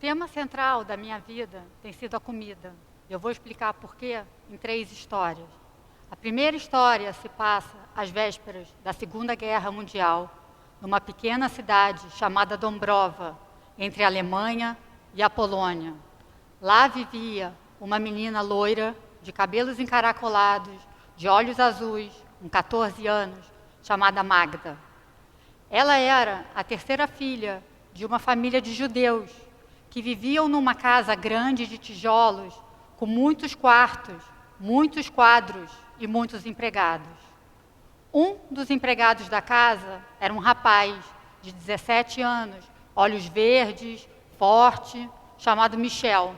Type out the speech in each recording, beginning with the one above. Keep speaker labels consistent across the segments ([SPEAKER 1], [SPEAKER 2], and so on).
[SPEAKER 1] tema central da minha vida tem sido a comida. Eu vou explicar por quê em 3 histórias. A primeira história se passa às vésperas da Segunda Guerra Mundial, numa pequena cidade chamada Dąbrowa, entre a Alemanha e a Polônia. Lá vivia uma menina loira, de cabelos encaracolados, de olhos azuis, com 14 anos, chamada Magda. Ela era a terceira filha de uma família de judeus que viviam numa casa grande de tijolos, com muitos quartos, muitos quadros e muitos empregados. Um dos empregados da casa era um rapaz de 17 anos, olhos verdes, forte, chamado Michel.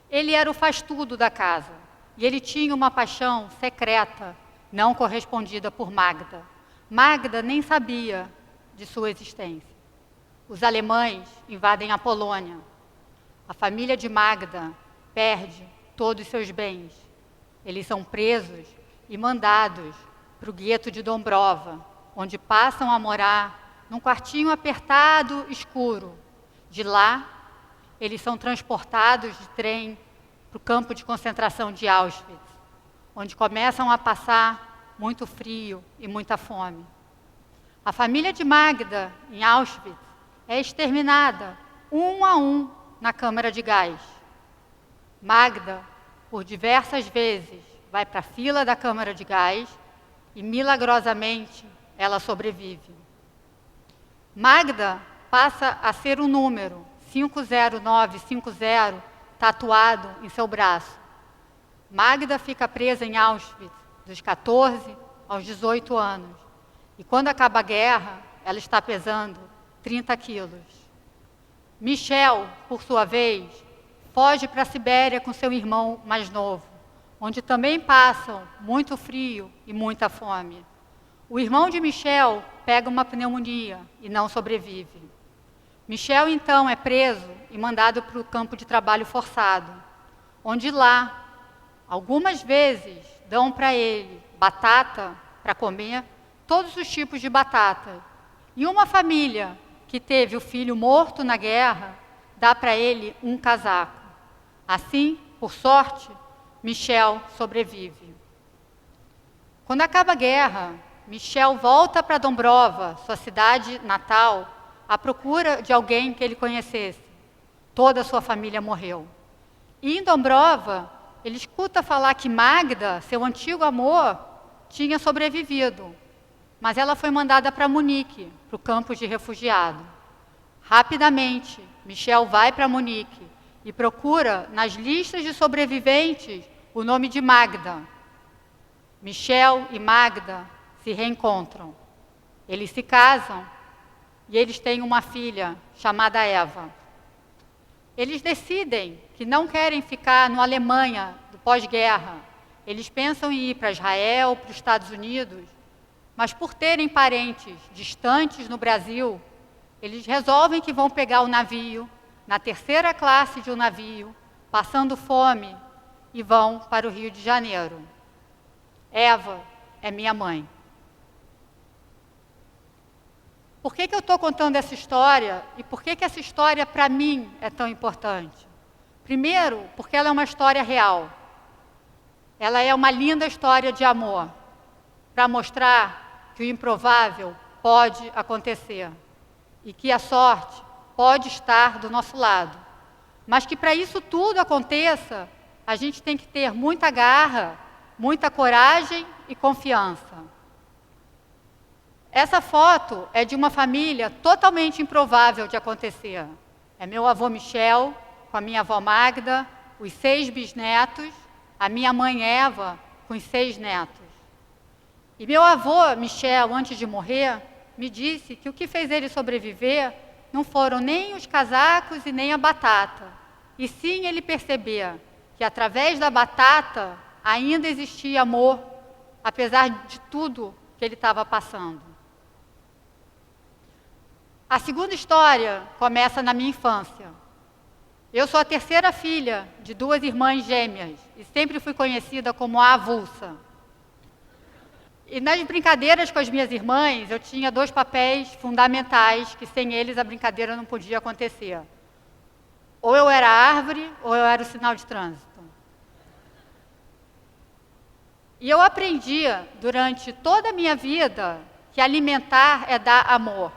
[SPEAKER 1] Ele era o faz-tudo da casa e ele tinha uma paixão secreta, não correspondida por Magda. Magda nem sabia de sua existência. Os alemães invadem a Polônia. A família de Magda perde todos os seus bens. Eles são presos e mandados para o gueto de Dąbrowa, onde passam a morar num quartinho apertado, escuro. De lá, eles são transportados de trem para o campo de concentração de Auschwitz, onde começam a passar muito frio e muita fome. A família de Magda, em Auschwitz, é exterminada, um a um, na câmara de gás. Magda, por diversas vezes, vai para a fila da câmara de gás e, milagrosamente, ela sobrevive. Magda passa a ser um número, 50950, tatuado em seu braço. Magda fica presa em Auschwitz dos 14 aos 18 anos. E quando acaba a guerra, ela está pesando 30 quilos. Michel, por sua vez, foge para a Sibéria com seu irmão mais novo, onde também passam muito frio e muita fome. O irmão de Michel pega uma pneumonia e não sobrevive. Michel, então, é preso e mandado para o campo de trabalho forçado, onde lá, algumas vezes, dão para ele batata para comer, todos os tipos de batata. E uma família que teve o filho morto na guerra, dá para ele um casaco. Assim, por sorte, Michel sobrevive. Quando acaba a guerra, Michel volta para Dąbrowa, sua cidade natal, à procura de alguém que ele conhecesse. Toda a sua família morreu. E em Dąbrowa, ele escuta falar que Magda, seu antigo amor, tinha sobrevivido. Mas ela foi mandada para Munique, para o campo de refugiado. Rapidamente, Michel vai para Munique e procura nas listas de sobreviventes o nome de Magda. Michel e Magda se reencontram. Eles se casam e eles têm uma filha chamada Eva. Eles decidem que não querem ficar na Alemanha do pós-guerra. Eles pensam em ir para Israel, para os Estados Unidos, mas por terem parentes distantes no Brasil, eles resolvem que vão pegar o navio, na terceira classe de um navio, passando fome, e vão para o Rio de Janeiro. Eva é minha mãe. Por que eu estou contando essa história e por que essa história, para mim, é tão importante? Primeiro, porque ela é uma história real. Ela é uma linda história de amor, para mostrar que o improvável pode acontecer e que a sorte pode estar do nosso lado. Mas que para isso tudo aconteça, a gente tem que ter muita garra, muita coragem e confiança. Essa foto é de uma família totalmente improvável de acontecer. É meu avô Michel, com a minha avó Magda, os 6 bisnetos, a minha mãe Eva, com os 6 netos. E meu avô Michel, antes de morrer, me disse que o que fez ele sobreviver não foram nem os casacos e nem a batata, e sim ele perceber que através da batata ainda existia amor, apesar de tudo que ele estava passando. A segunda história começa na minha infância. Eu sou a terceira filha de 2 irmãs gêmeas e sempre fui conhecida como a avulsa. E nas brincadeiras com as minhas irmãs, eu tinha 2 papéis fundamentais, que sem eles a brincadeira não podia acontecer. Ou eu era árvore, ou eu era o sinal de trânsito. E eu aprendi durante toda a minha vida que alimentar é dar amor.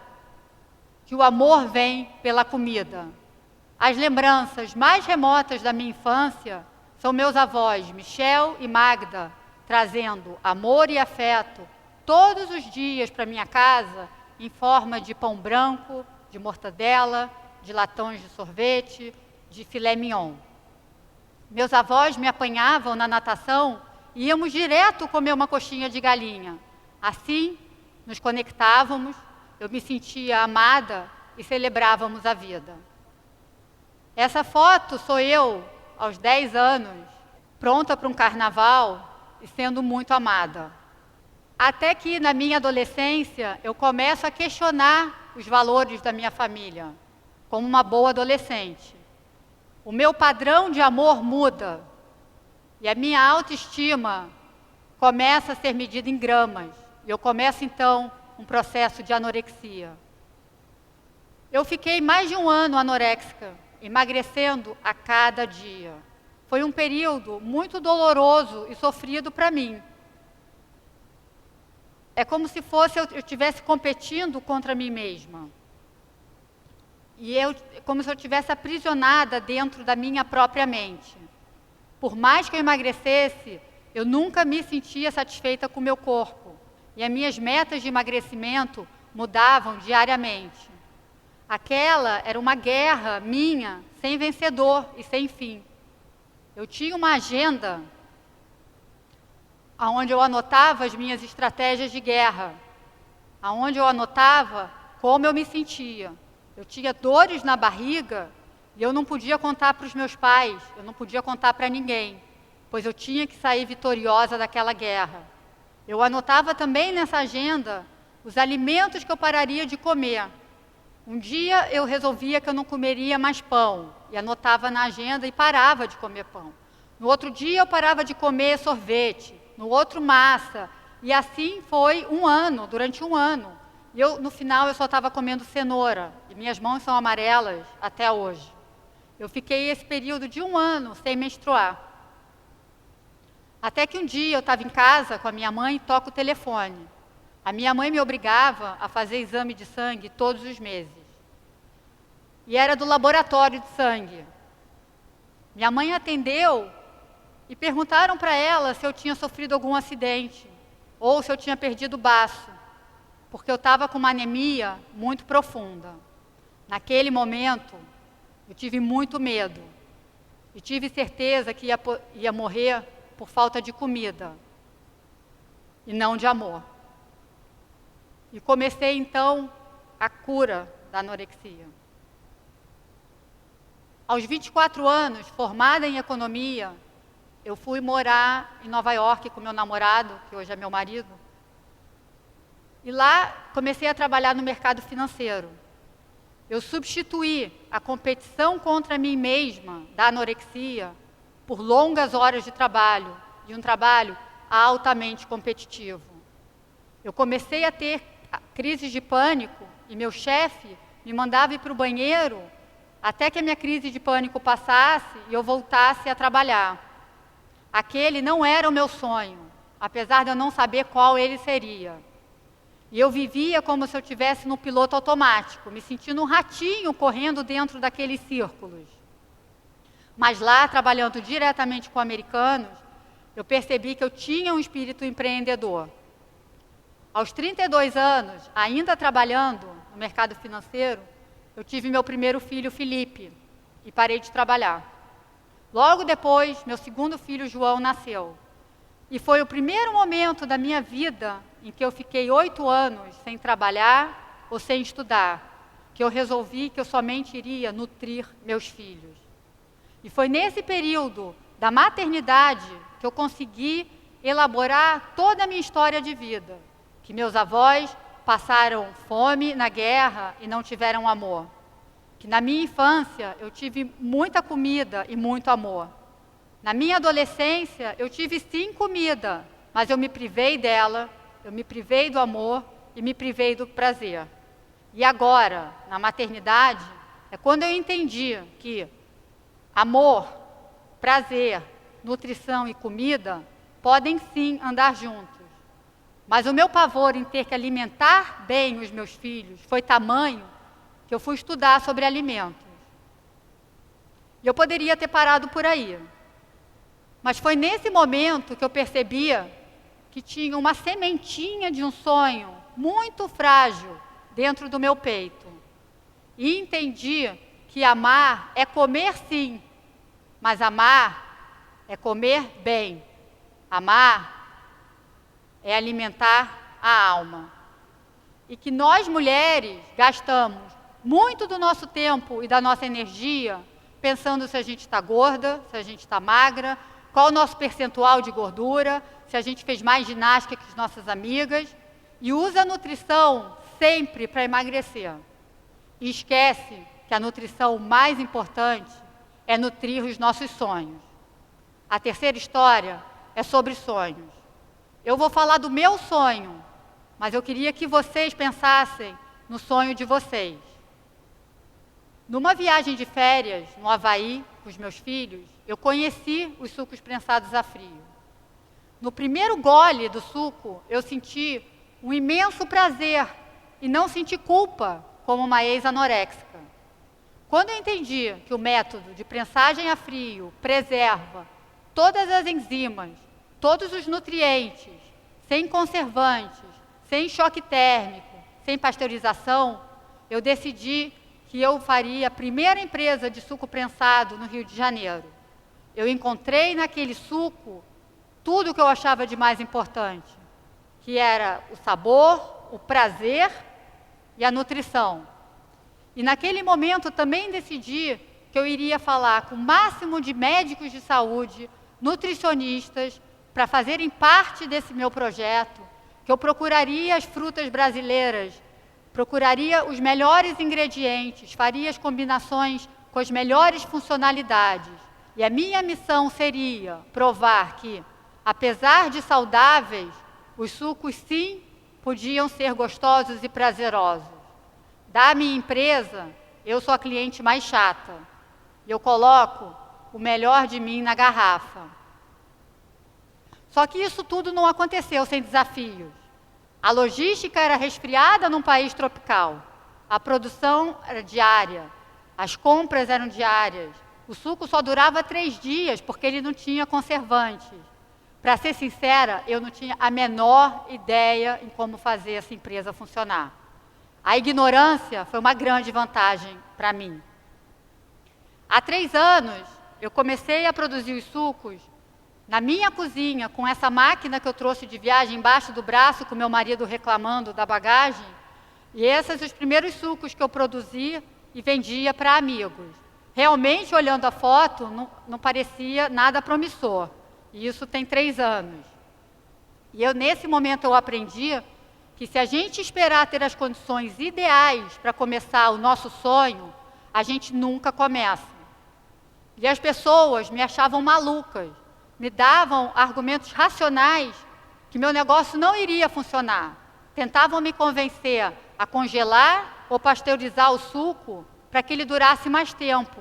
[SPEAKER 1] Que o amor vem pela comida. As lembranças mais remotas da minha infância são meus avós, Michel e Magda, trazendo amor e afeto todos os dias para minha casa em forma de pão branco, de mortadela, de latões de sorvete, de filé mignon. Meus avós me apanhavam na natação e íamos direto comer uma coxinha de galinha. Assim, nos conectávamos, eu me sentia amada e celebrávamos a vida. Essa foto sou eu, aos 10 anos, pronta para um carnaval e sendo muito amada. Até que, na minha adolescência, eu começo a questionar os valores da minha família, como uma boa adolescente. O meu padrão de amor muda e a minha autoestima começa a ser medida em gramas. E eu começo, então, um processo de anorexia. Eu fiquei mais de um ano anoréxica, emagrecendo a cada dia. Foi um período muito doloroso e sofrido para mim. É como se eu estivesse competindo contra mim mesma. Como se eu estivesse aprisionada dentro da minha própria mente. Por mais que eu emagrecesse, eu nunca me sentia satisfeita com o meu corpo. E as minhas metas de emagrecimento mudavam diariamente. Aquela era uma guerra minha, sem vencedor e sem fim. Eu tinha uma agenda onde eu anotava as minhas estratégias de guerra, onde eu anotava como eu me sentia. Eu tinha dores na barriga e eu não podia contar para os meus pais, eu não podia contar para ninguém, pois eu tinha que sair vitoriosa daquela guerra. Eu anotava também nessa agenda os alimentos que eu pararia de comer. Um dia eu resolvia que eu não comeria mais pão, e anotava na agenda e parava de comer pão. No outro dia eu parava de comer sorvete, no outro massa, e assim foi durante um ano. E no final eu só estava comendo cenoura, e minhas mãos são amarelas até hoje. Eu fiquei esse período de um ano sem menstruar. Até que um dia eu estava em casa com a minha mãe e toco o telefone. A minha mãe me obrigava a fazer exame de sangue todos os meses. E era do laboratório de sangue. Minha mãe atendeu e perguntaram para ela se eu tinha sofrido algum acidente ou se eu tinha perdido o baço, porque eu estava com uma anemia muito profunda. Naquele momento, eu tive muito medo e tive certeza que ia morrer por falta de comida e não de amor. E comecei, então, a cura da anorexia. Aos 24 anos, formada em economia, eu fui morar em Nova York com meu namorado, que hoje é meu marido. E lá comecei a trabalhar no mercado financeiro. Eu substituí a competição contra mim mesma, da anorexia, por longas horas de trabalho, de um trabalho altamente competitivo. Eu comecei a ter crises de pânico e meu chefe me mandava ir para o banheiro até que a minha crise de pânico passasse e eu voltasse a trabalhar. Aquele não era o meu sonho, apesar de eu não saber qual ele seria. E eu vivia como se eu estivesse no piloto automático, me sentindo um ratinho correndo dentro daqueles círculos. Mas lá, trabalhando diretamente com americanos, eu percebi que eu tinha um espírito empreendedor. Aos 32 anos, ainda trabalhando no mercado financeiro, eu tive meu primeiro filho, Felipe, e parei de trabalhar. Logo depois, meu segundo filho, João, nasceu. E foi o primeiro momento da minha vida em que eu fiquei 8 anos sem trabalhar ou sem estudar, que eu resolvi que eu somente iria nutrir meus filhos. E foi nesse período da maternidade que eu consegui elaborar toda a minha história de vida, que meus avós passaram fome na guerra e não tiveram amor. Que na minha infância eu tive muita comida e muito amor. Na minha adolescência eu tive sim comida, mas eu me privei dela, eu me privei do amor e me privei do prazer. E agora, na maternidade, é quando eu entendi que Amor, prazer, nutrição e comida podem sim andar juntos. Mas o meu pavor em ter que alimentar bem os meus filhos foi tamanho que eu fui estudar sobre alimentos. E eu poderia ter parado por aí. Mas foi nesse momento que eu percebia que tinha uma sementinha de um sonho muito frágil dentro do meu peito. E entendi que amar é comer sim, mas amar é comer bem. Amar é alimentar a alma. E que nós mulheres gastamos muito do nosso tempo e da nossa energia pensando se a gente está gorda, se a gente está magra, qual o nosso percentual de gordura, se a gente fez mais ginástica que as nossas amigas, e usa a nutrição sempre para emagrecer. E esquece que a nutrição mais importante é nutrir os nossos sonhos. A terceira história é sobre sonhos. Eu vou falar do meu sonho, mas eu queria que vocês pensassem no sonho de vocês. Numa viagem de férias, no Havaí, com os meus filhos, eu conheci os sucos prensados a frio. No primeiro gole do suco, eu senti um imenso prazer e não senti culpa como uma ex-anoréxica. Quando eu entendi que o método de prensagem a frio preserva todas as enzimas, todos os nutrientes, sem conservantes, sem choque térmico, sem pasteurização, eu decidi que eu faria a primeira empresa de suco prensado no Rio de Janeiro. Eu encontrei naquele suco tudo o que eu achava de mais importante, que era o sabor, o prazer e a nutrição. E naquele momento também decidi que eu iria falar com o máximo de médicos de saúde, nutricionistas, para fazerem parte desse meu projeto, que eu procuraria as frutas brasileiras, procuraria os melhores ingredientes, faria as combinações com as melhores funcionalidades. E a minha missão seria provar que, apesar de saudáveis, os sucos sim podiam ser gostosos e prazerosos. Da minha empresa, eu sou a cliente mais chata. Eu coloco o melhor de mim na garrafa. Só que isso tudo não aconteceu sem desafios. A logística era resfriada num país tropical. A produção era diária. As compras eram diárias. O suco só durava 3 dias, porque ele não tinha conservantes. Para ser sincera, eu não tinha a menor ideia em como fazer essa empresa funcionar. A ignorância foi uma grande vantagem para mim. Há 3 anos, eu comecei a produzir os sucos na minha cozinha, com essa máquina que eu trouxe de viagem embaixo do braço, com meu marido reclamando da bagagem. E esses são os primeiros sucos que eu produzi e vendia para amigos. Realmente, olhando a foto, não parecia nada promissor. E isso tem 3 anos. E nesse momento, eu aprendi que se a gente esperar ter as condições ideais para começar o nosso sonho, a gente nunca começa. E as pessoas me achavam malucas, me davam argumentos racionais que meu negócio não iria funcionar. Tentavam me convencer a congelar ou pasteurizar o suco para que ele durasse mais tempo.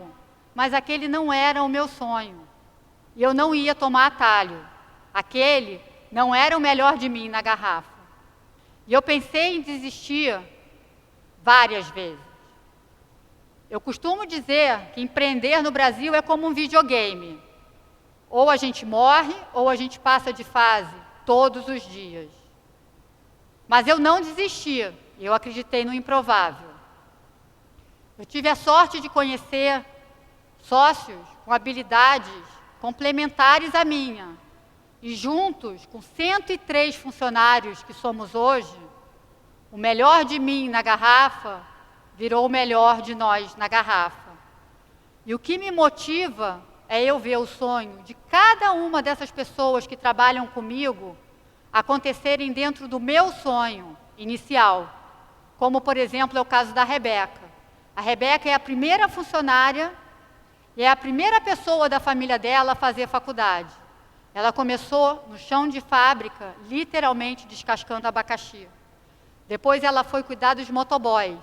[SPEAKER 1] Mas aquele não era o meu sonho. E eu não ia tomar atalho. Aquele não era o melhor de mim na garrafa. E eu pensei em desistir várias vezes. Eu costumo dizer que empreender no Brasil é como um videogame. Ou a gente morre, ou a gente passa de fase todos os dias. Mas eu não desisti, eu acreditei no improvável. Eu tive a sorte de conhecer sócios com habilidades complementares à minha. E juntos, com 103 funcionários que somos hoje, o melhor de mim na garrafa virou o melhor de nós na garrafa. E o que me motiva é eu ver o sonho de cada uma dessas pessoas que trabalham comigo acontecerem dentro do meu sonho inicial. Como, por exemplo, é o caso da Rebeca. A Rebeca é a primeira funcionária e é a primeira pessoa da família dela a fazer faculdade. Ela começou no chão de fábrica, literalmente descascando abacaxi. Depois ela foi cuidar dos motoboys.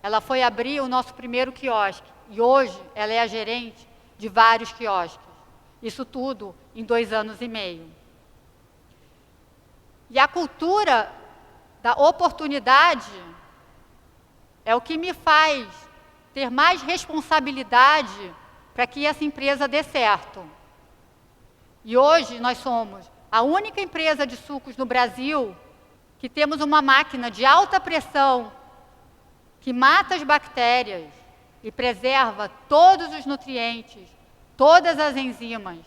[SPEAKER 1] Ela foi abrir o nosso primeiro quiosque. E hoje ela é a gerente de vários quiosques. Isso tudo em 2 anos e meio. E a cultura da oportunidade é o que me faz ter mais responsabilidade para que essa empresa dê certo. E hoje nós somos a única empresa de sucos no Brasil que temos uma máquina de alta pressão que mata as bactérias e preserva todos os nutrientes, todas as enzimas,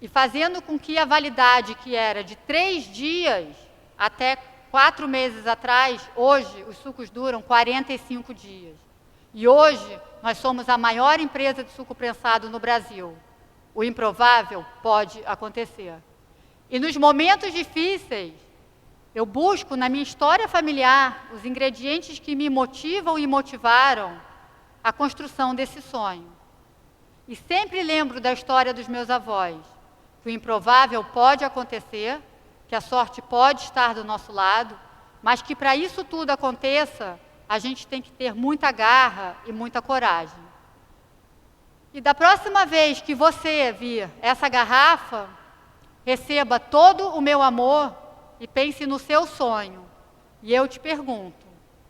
[SPEAKER 1] e fazendo com que a validade, que era de 3 dias até 4 meses atrás, hoje os sucos duram 45 dias. E hoje nós somos a maior empresa de suco prensado no Brasil. O improvável pode acontecer. E nos momentos difíceis, eu busco na minha história familiar os ingredientes que me motivam e motivaram a construção desse sonho. E sempre lembro da história dos meus avós, que o improvável pode acontecer, que a sorte pode estar do nosso lado, mas que para isso tudo aconteça, a gente tem que ter muita garra e muita coragem. E da próxima vez que você vir essa garrafa, receba todo o meu amor e pense no seu sonho. E eu te pergunto,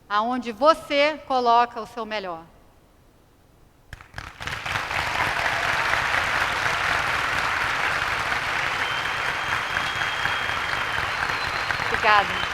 [SPEAKER 1] aonde você coloca o seu melhor? Obrigada.